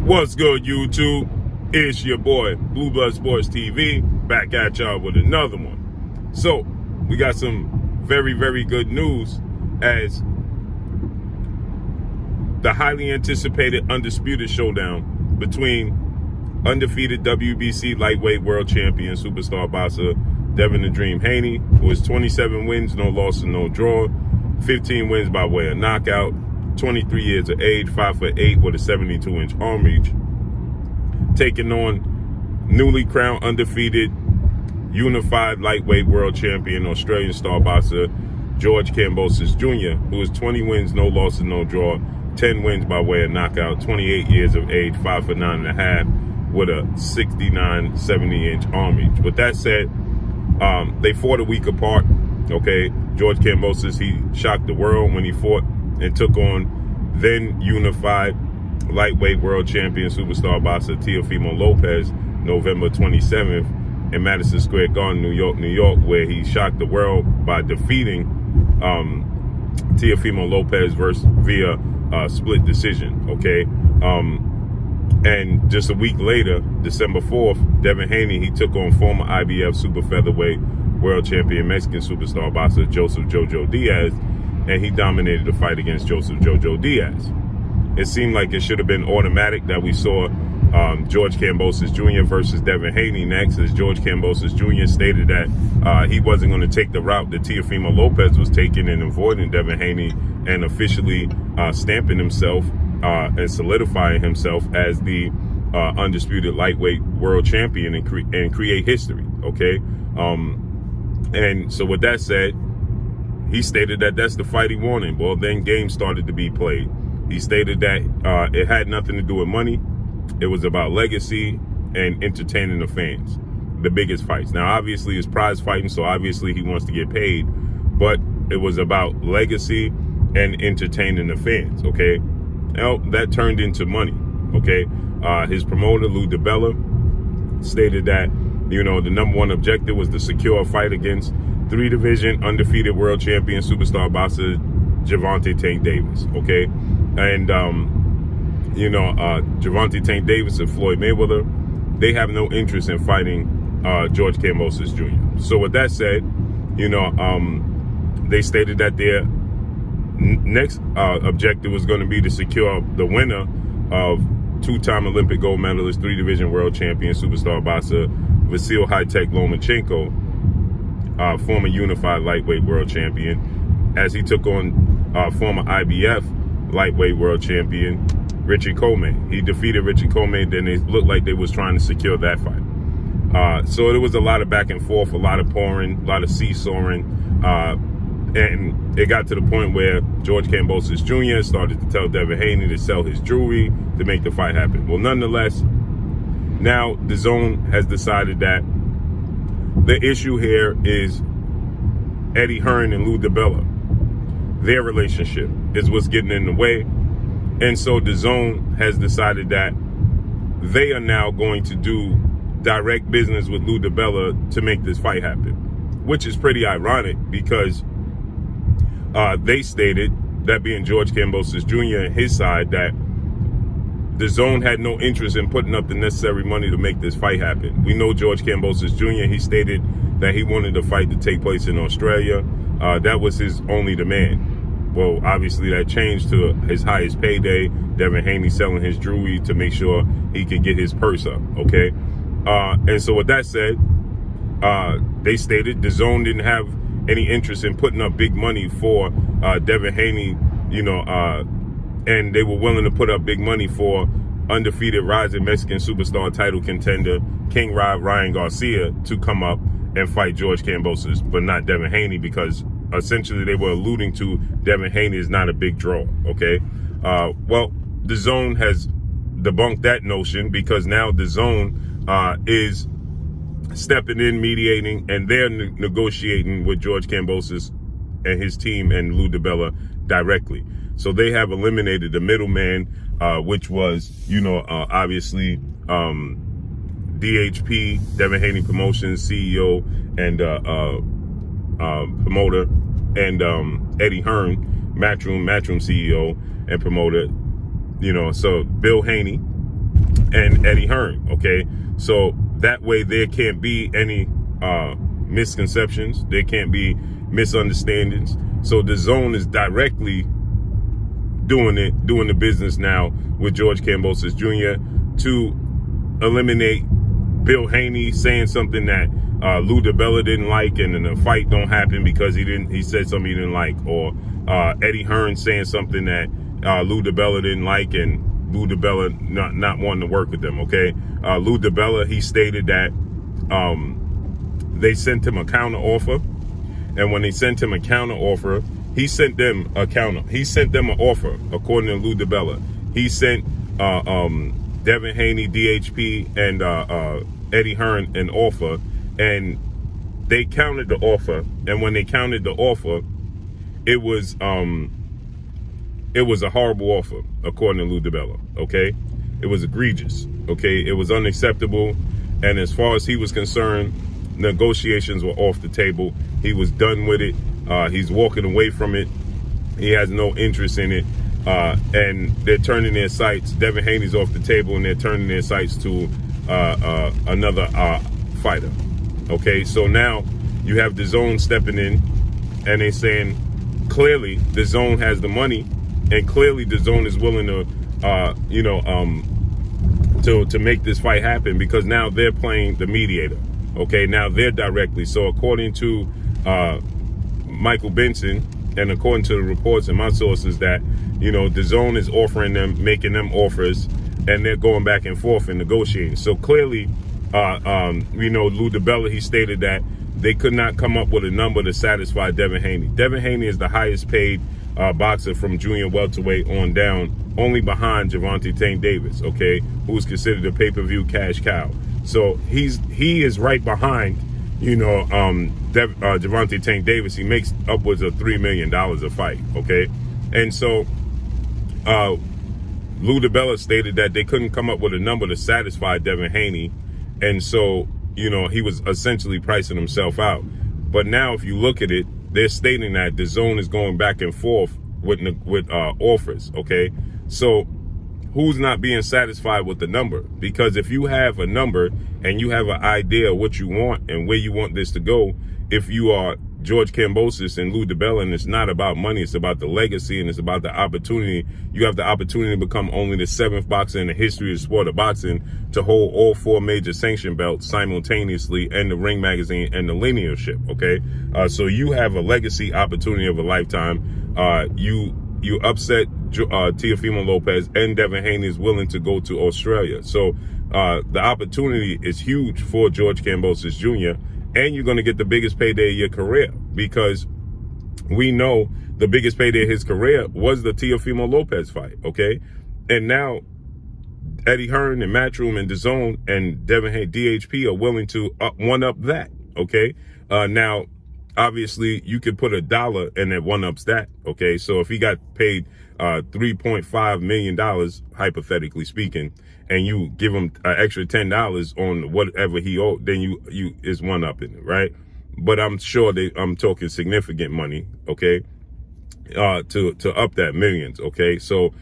What's good, YouTube? It's your boy, Blue Blood Sports TV, back at y'all with another one. So, we got some very, very good news as the highly anticipated Undisputed showdown between undefeated WBC lightweight world champion superstar boxer Devin "The Dream" Haney, who has 27 wins, no loss and no draw, 15 wins by way of knockout, 23 years of age, 5'8" with a 72-inch arm reach, taking on newly crowned undefeated unified lightweight world champion Australian star boxer George Kambosos Jr., who has 20 wins, no loss and no draw, 10 wins by way of knockout, 28 years of age, 5'9.5", with a 69, 70-inch arm reach. With that said, they fought a week apart. Okay, George Kambosos, he shocked the world when he fought and took on then unified lightweight world champion superstar boxer Teofimo Lopez November 27th in Madison Square Garden, New York, where he shocked the world by defeating Teofimo Lopez via split decision. Okay, and just a week later, December 4th, Devin Haney, he took on former IBF super featherweight world champion Mexican superstar boxer Joseph Jojo Diaz, and he dominated the fight against Joseph Jojo Diaz. It seemed like it should have been automatic that we saw George Kambosos Jr. versus Devin Haney next, as George Kambosos Jr. stated that he wasn't going to take the route that Teofimo Lopez was taking and avoiding Devin Haney and officially stamping himself and solidifying himself as the undisputed lightweight world champion and create history. Okay, and so with that said, he stated that that's the fight he wanted. Well, then games started to be played. He stated that it had nothing to do with money. It was about legacy and entertaining the fans. The biggest fights. Now, obviously, it's prize fighting, so obviously he wants to get paid. But it was about legacy and entertaining the fans, okay? Now, that turned into money, okay? His promoter, Lou Dibella, stated that, you know, the #1 objective was to secure a fight against 3-division undefeated world champion superstar boxer Gervonta Tank Davis, okay? And, you know, Gervonta Tank Davis and Floyd Mayweather, they have no interest in fighting George Kambosos Jr. So with that said, you know, they stated that their next objective was going to be to secure the winner of 2-time Olympic gold medalist, 3-division world champion superstar boxer Vasil High-Tech Lomachenko, former unified lightweight world champion, as he took on former IBF lightweight world champion Richard Coleman. He defeated Richard Coleman, then it looked like they was trying to secure that fight. So there was a lot of back and forth, a lot of pouring, a lot of seesawing, and it got to the point where George Kambosos Jr. started to tell Devin Haney to sell his jewelry to make the fight happen. Well, nonetheless, now Dazn has decided that the issue here is Eddie Hearn and Lou Dibella. Their relationship is what's getting in the way. And so Dazn has decided that they are now going to do direct business with Lou Dibella to make this fight happen, which is pretty ironic because they stated, that being George Kambosos Jr. and his side, that Dazn had no interest in putting up the necessary money to make this fight happen. We know George Kambosos Jr., he stated that he wanted the fight to take place in Australia. That was his only demand. Well, obviously that changed to his highest payday, Devin Haney selling his jewelry to make sure he could get his purse up, okay? And so with that said, they stated Dazn didn't have any interest in putting up big money for Devin Haney, you know, and they were willing to put up big money for undefeated rising Mexican superstar title contender King Ryan Garcia to come up and fight George Kambosos, but not Devin Haney, because essentially they were alluding to Devin Haney is not a big draw, okay? Well, Dazn has debunked that notion, because now Dazn is stepping in, mediating, and they're negotiating with George Kambosos and his team and Lou Dibella directly. So they have eliminated the middleman, which was, you know, obviously DHP, Devin Haney Promotions CEO and promoter, and Eddie Hearn, MATCHROOM CEO and promoter. You know, so Bill Haney, and Eddie Hearn, okay? So that way there can't be any misconceptions. There can't be misunderstandings. So Dazn is directly doing the business now with George Kambosos Jr. to eliminate Bill Haney saying something that Lou Dibella didn't like, and then the fight don't happen because he said something he didn't like, or Eddie Hearn saying something that Lou Dibella didn't like, and Lou Dibella not wanting to work with them, okay? Lou Dibella, he stated that they sent him a counter offer, and when they sent him a counter offer, he sent them an offer, according to Lou Dibella. He sent Devin Haney, DHP, and Eddie Hearn an offer, and they countered the offer. And when they countered the offer, it was a horrible offer, according to Lou Dibella, okay? It was egregious, okay? It was unacceptable, and as far as he was concerned, negotiations were off the table. He was done with it. He's walking away from it. He has no interest in it. And they're turning their sights. Devin Haney's off the table, and they're turning their sights to another fighter. Okay, so now you have Dazn stepping in, and they're saying clearly Dazn has the money, and clearly Dazn is willing to, to make this fight happen, because now they're playing the mediator. Okay, now they're directly. So according to Michael Benson, and according to the reports and my sources, that, Dazn is offering them, making them offers, and they're going back and forth and negotiating. So clearly, Lou Dibella, he stated that they could not come up with a number to satisfy Devin Haney. Devin Haney is the highest paid boxer from junior welterweight on down, only behind Gervonta Tank Davis, okay, who's considered a pay-per-view cash cow. So he is right behind, Gervonta Tank Davis. He makes upwards of $3 million a fight, okay? And so Lou Dibella stated that they couldn't come up with a number to satisfy Devin Haney. And so, he was essentially pricing himself out. But now if you look at it, they're stating that Dazn is going back and forth with offers, okay? So who's not being satisfied with the number? Because if you have a number and you have an idea of what you want and where you want this to go, if you are George Kambosos and Lou Dibella, and it's not about money, it's about the legacy, and it's about the opportunity. You have the opportunity to become only the 7th boxer in the history of the sport of boxing to hold all 4 major sanction belts simultaneously, and the Ring Magazine and the linearship, okay? So you have a legacy opportunity of a lifetime. You upset Teofimo Lopez, and Devin Haney is willing to go to Australia. So the opportunity is huge for George Kambosos Jr., and you're going to get the biggest payday of your career, because we know the biggest payday of his career was the Teofimo Lopez fight, okay? And now Eddie Hearn and Matchroom and Dazn and Devin Haney, DHP, are willing to one-up that, okay? Now, obviously, you could put $1 and it one-ups that, okay? So if he got paid $3.5 million, hypothetically speaking, and you give him an extra $10 on whatever he owed, then you is one-upping it, right? But I'm sure I'm talking significant money, okay, to up that millions, okay? So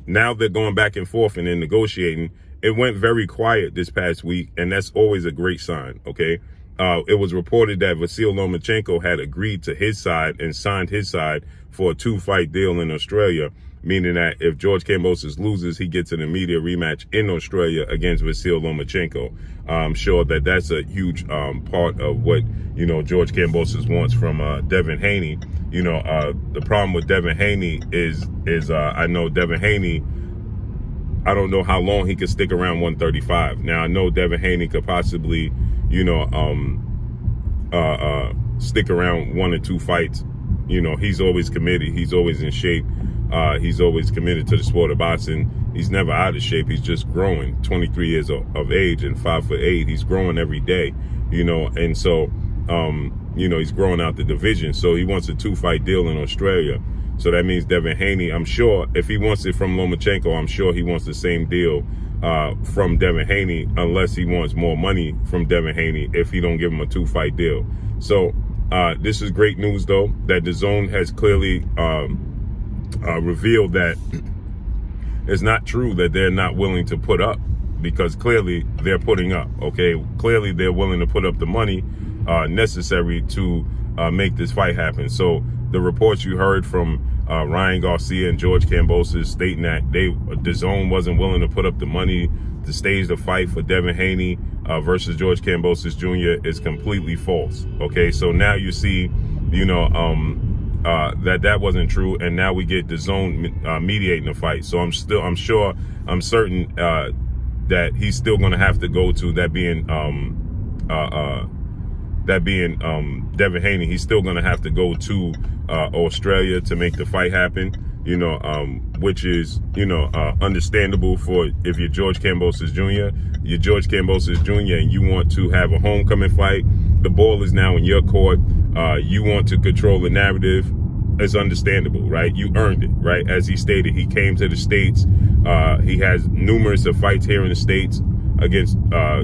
now they're going back and forth and they're negotiating. It went very quiet this past week, and that's always a great sign, okay? It was reported that Vasyl Lomachenko had agreed to his side and signed his side for a 2-fight deal in Australia, meaning that if George Kambosos loses, he gets an immediate rematch in Australia against Vasyl Lomachenko. I'm sure that that's a huge part of what, George Kambosos wants from Devin Haney. The problem with Devin Haney is I know Devin Haney, I don't know how long he could stick around 135. Now, I know Devin Haney could possibly, stick around 1 or 2 fights. He's always committed. He's always in shape. He's always committed to the sport of boxing. He's never out of shape. He's just growing. 23 years of age and 5'8". He's growing every day, and so, he's growing out the division. So he wants a 2-fight deal in Australia. So that means Devin Haney, I'm sure if he wants it from Lomachenko, I'm sure he wants the same deal from Devin Haney, unless he wants more money from Devin Haney if he don't give him a 2-fight deal. So this is great news, though, that Dazn has clearly revealed that it's not true that they're not willing to put up because clearly they're putting up, okay? Clearly they're willing to put up the money necessary to make this fight happen. So the reports you heard from Ryan Garcia and George Kambosos stating that Dazn wasn't willing to put up the money to stage the fight for Devin Haney versus George Kambosos Jr. is completely false, okay? So now you see, you know, that wasn't true, and now we get Dazn mediating the fight. So I'm certain that he's still going to have to go to that being Devin Haney. He's still going to have to go to Australia to make the fight happen, you know, which is, you know, understandable for if you're George Kambosos Jr. You're George Kambosos Jr. and you want to have a homecoming fight. The ball is now in your court. You want to control the narrative. It's understandable, right? You earned it, right? As he stated, he came to the States. He has numerous of fights here in the States against,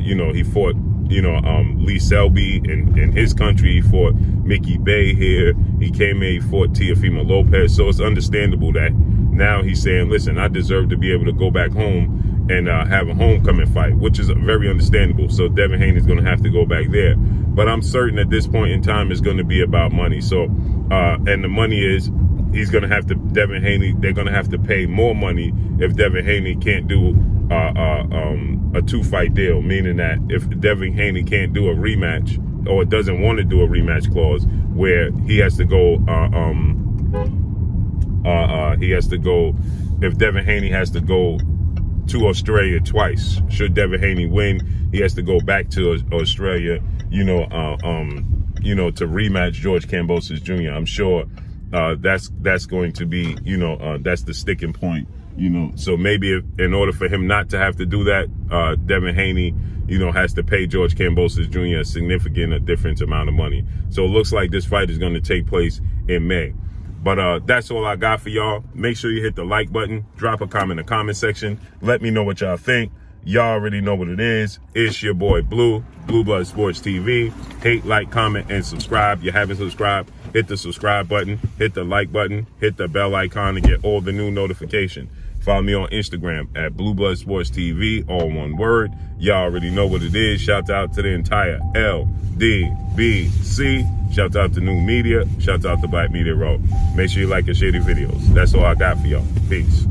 you know, he fought, you know, Lee Selby in his country. He fought Mickey Bay here. He came here, he fought Teofimo Lopez. So it's understandable that now he's saying, listen, I deserve to be able to go back home and have a homecoming fight, which is very understandable. So Devin Haney is going to have to go back there. But I'm certain at this point in time it's going to be about money. So, and the money is, he's going to have to, Devin Haney, they're going to have to pay more money if Devin Haney can't do a 2-fight deal, meaning that if Devin Haney can't do a rematch or doesn't want to do a rematch clause where he has to go, if Devin Haney has to go to Australia twice, should Devin Haney win, he has to go back to Australia, you know, to rematch George Kambosos Jr. I'm sure that's going to be, you know, that's the sticking point, you know. So maybe if, in order for him not to have to do that, Devin Haney, you know, has to pay George Kambosos Jr. a different amount of money. So it looks like this fight is going to take place in May. But that's all I got for y'all. Make sure you hit the like button. Drop a comment in the comment section. Let me know what y'all think. Y'all already know what it is. It's your boy Blue, Blue Blood Sports TV. Hate, like, comment, and subscribe. You haven't subscribed, hit the subscribe button, hit the like button, hit the bell icon to get all the new notifications. Follow me on Instagram at Blue Blood Sports TV, all one word. Y'all already know what it is. Shout out to the entire LDBC. Shout out to New Media. Shout out to Black Media Row. Make sure you like and share the videos. That's all I got for y'all. Peace.